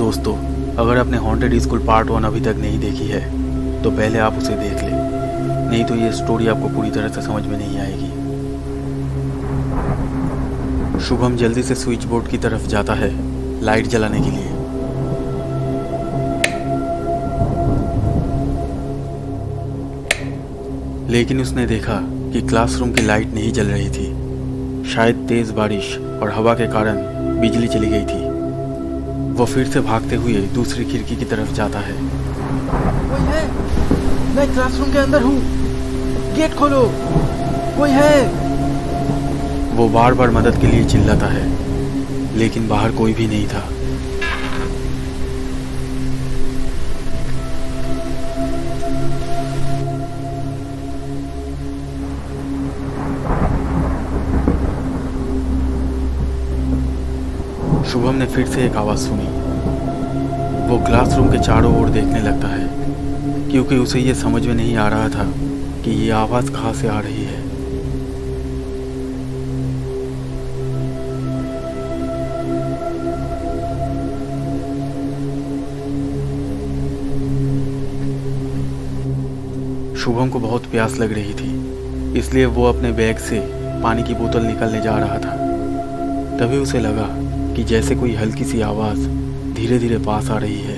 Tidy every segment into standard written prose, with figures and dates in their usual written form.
दोस्तों, अगर आपने हॉन्टेड स्कूल पार्ट 1 अभी तक नहीं देखी है तो पहले आप उसे देख लें, नहीं तो ये स्टोरी आपको पूरी तरह से समझ में नहीं आएगी। शुभम जल्दी से स्विच बोर्ड की तरफ जाता है लाइट जलाने के लिए। लेकिन उसने देखा कि क्लासरूम की लाइट नहीं जल रही थी। शायद तेज बारिश और हवा के कारण बिजली चली गई थी। वो फिर से भागते हुए दूसरी खिड़की की तरफ जाता है। कोई है? मैं क्लासरूम के अंदर हूँ, गेट खोलो, कोई है? वो बार बार मदद के लिए चिल्लाता है, लेकिन बाहर कोई भी नहीं था। शुभम ने फिर से एक आवाज़ सुनी। वो क्लासरूम के चारों ओर देखने लगता है, क्योंकि उसे ये समझ में नहीं आ रहा था कि ये आवाज़ कहाँ से आ रही है। शुभम को बहुत प्यास लग रही थी, इसलिए वो अपने बैग से पानी की बोतल निकालने जा रहा था। तभी उसे लगा कि जैसे कोई हल्की सी आवाज़ धीरे धीरे पास आ रही है।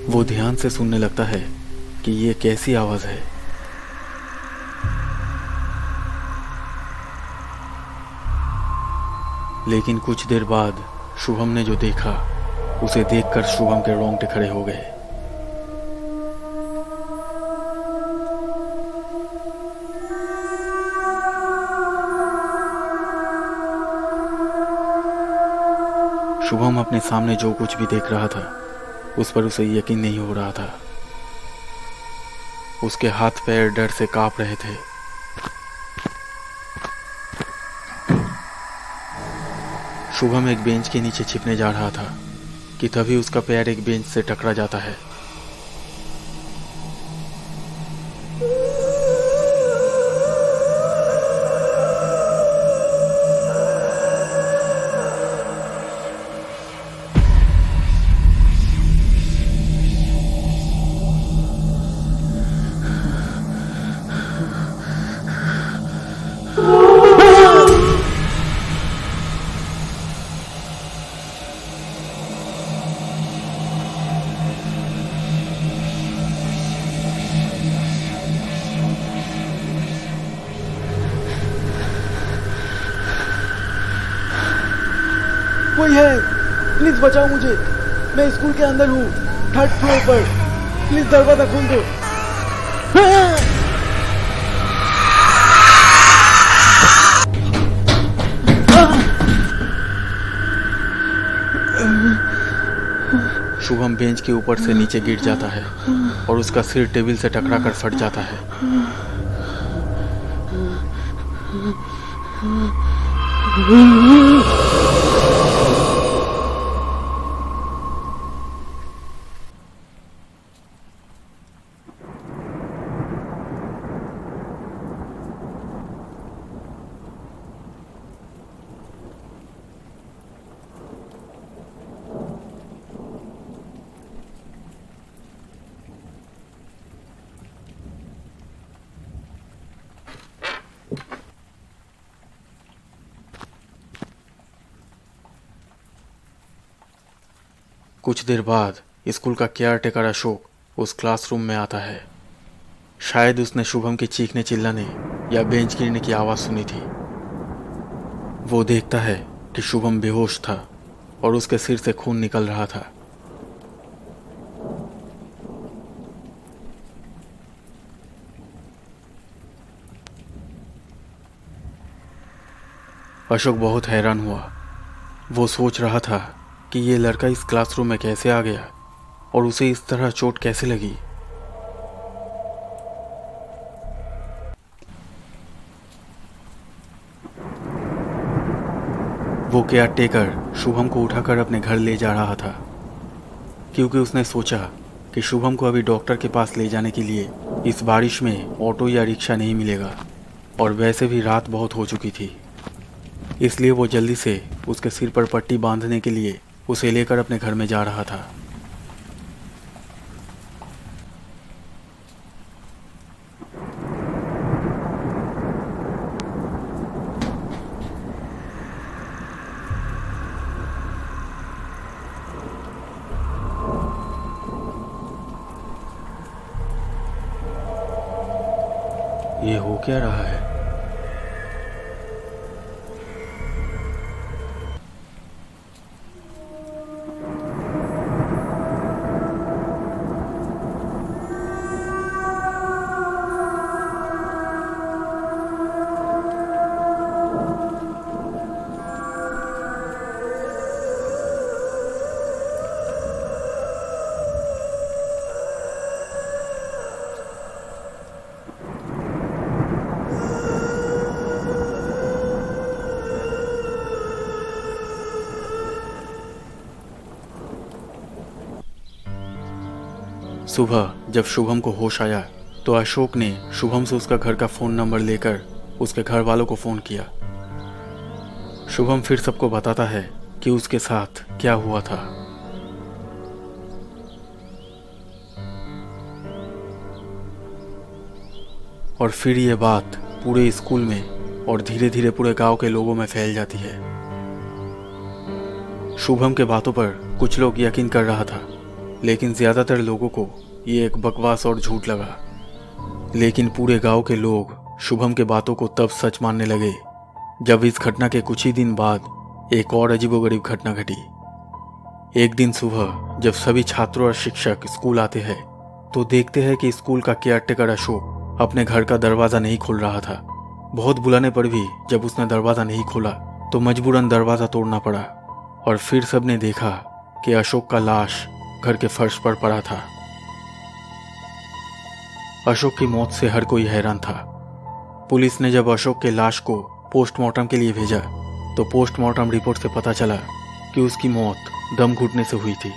वो ध्यान से सुनने लगता है कि ये कैसी आवाज़ है। लेकिन कुछ देर बाद शुभम ने जो देखा, उसे देखकर शुभम के रोंगटे खड़े हो गए। शुभम अपने सामने जो कुछ भी देख रहा था उस पर उसे यकीन नहीं हो रहा था। उसके हाथ पैर डर से कांप रहे थे। शुभम एक बेंच के नीचे छिपने जा रहा था कि तभी उसका पैर एक बेंच से टकरा जाता है। कोई है? प्लीज बचाओ मुझे, मैं स्कूल के अंदर हूँ, 3rd फ्लोर पर। प्लीज दरवाजा खोल दो। शुभम बेंच के ऊपर से नीचे गिर जाता है और उसका सिर टेबल से टकरा कर फट जाता है। कुछ देर बाद स्कूल का केयरटेकर अशोक उस क्लासरूम में आता है। शायद उसने शुभम के चीखने चिल्लाने या बेंच गिरने की आवाज़ सुनी थी। वो देखता है कि शुभम बेहोश था और उसके सिर से खून निकल रहा था। अशोक बहुत हैरान हुआ। वो सोच रहा था कि ये लड़का इस क्लासरूम में कैसे आ गया और उसे इस तरह चोट कैसे लगी। वो केयरटेकर शुभम को उठाकर अपने घर ले जा रहा था, क्योंकि उसने सोचा कि शुभम को अभी डॉक्टर के पास ले जाने के लिए इस बारिश में ऑटो या रिक्शा नहीं मिलेगा, और वैसे भी रात बहुत हो चुकी थी। इसलिए वो जल्दी से उसके सिर पर पट्टी बांधने के लिए उसे लेकर अपने घर में जा रहा था। ये हो क्या रहा है? सुबह जब शुभम को होश आया तो अशोक ने शुभम से उसका घर का फ़ोन नंबर लेकर उसके घर वालों को फ़ोन किया। शुभम फिर सबको बताता है कि उसके साथ क्या हुआ था। और फिर ये बात पूरे स्कूल में और धीरे धीरे पूरे गांव के लोगों में फैल जाती है। शुभम के बातों पर कुछ लोग यकीन कर रहा था, लेकिन ज़्यादातर लोगों को ये एक बकवास और झूठ लगा। लेकिन पूरे गांव के लोग शुभम के बातों को तब सच मानने लगे जब इस घटना के कुछ ही दिन बाद एक और अजीबोगरीब घटना घटी। एक दिन सुबह जब सभी छात्रों और शिक्षक स्कूल आते हैं तो देखते हैं कि स्कूल का केयरटेकर अशोक अपने घर का दरवाज़ा नहीं खोल रहा था। बहुत बुलाने पर भी जब उसने दरवाज़ा नहीं खोला तो मजबूरन दरवाज़ा तोड़ना पड़ा। और फिर सबने देखा कि अशोक का लाश घर के फर्श पर पड़ा था। अशोक की मौत से हर कोई हैरान था। पुलिस ने जब अशोक के लाश को पोस्टमार्टम के लिए भेजा तो पोस्टमार्टम रिपोर्ट से पता चला कि उसकी मौत दम घुटने से हुई थी।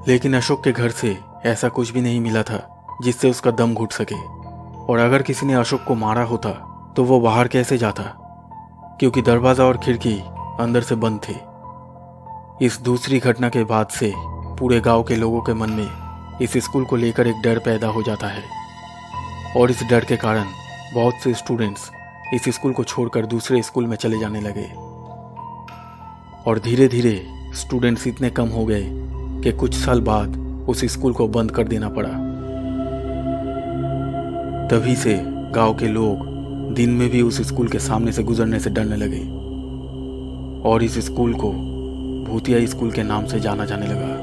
लेकिन अशोक के घर से ऐसा कुछ भी नहीं मिला था जिससे उसका दम घुट सके। और अगर किसी ने अशोक को मारा होता तो वो बाहर कैसे जाता, क्योंकि दरवाज़ा और खिड़की अंदर से बंद थे। इस दूसरी घटना के बाद से पूरे गांव के लोगों के मन में इस स्कूल को लेकर एक डर पैदा हो जाता है। और इस डर के कारण बहुत से स्टूडेंट्स इस स्कूल को छोड़कर दूसरे स्कूल में चले जाने लगे। और धीरे धीरे स्टूडेंट्स इतने कम हो गए कि कुछ साल बाद उस स्कूल को बंद कर देना पड़ा। तभी से गांव के लोग दिन में भी उस स्कूल के सामने से गुजरने से डरने लगे और इस स्कूल को भूतिया स्कूल के नाम से जाना जाने लगा।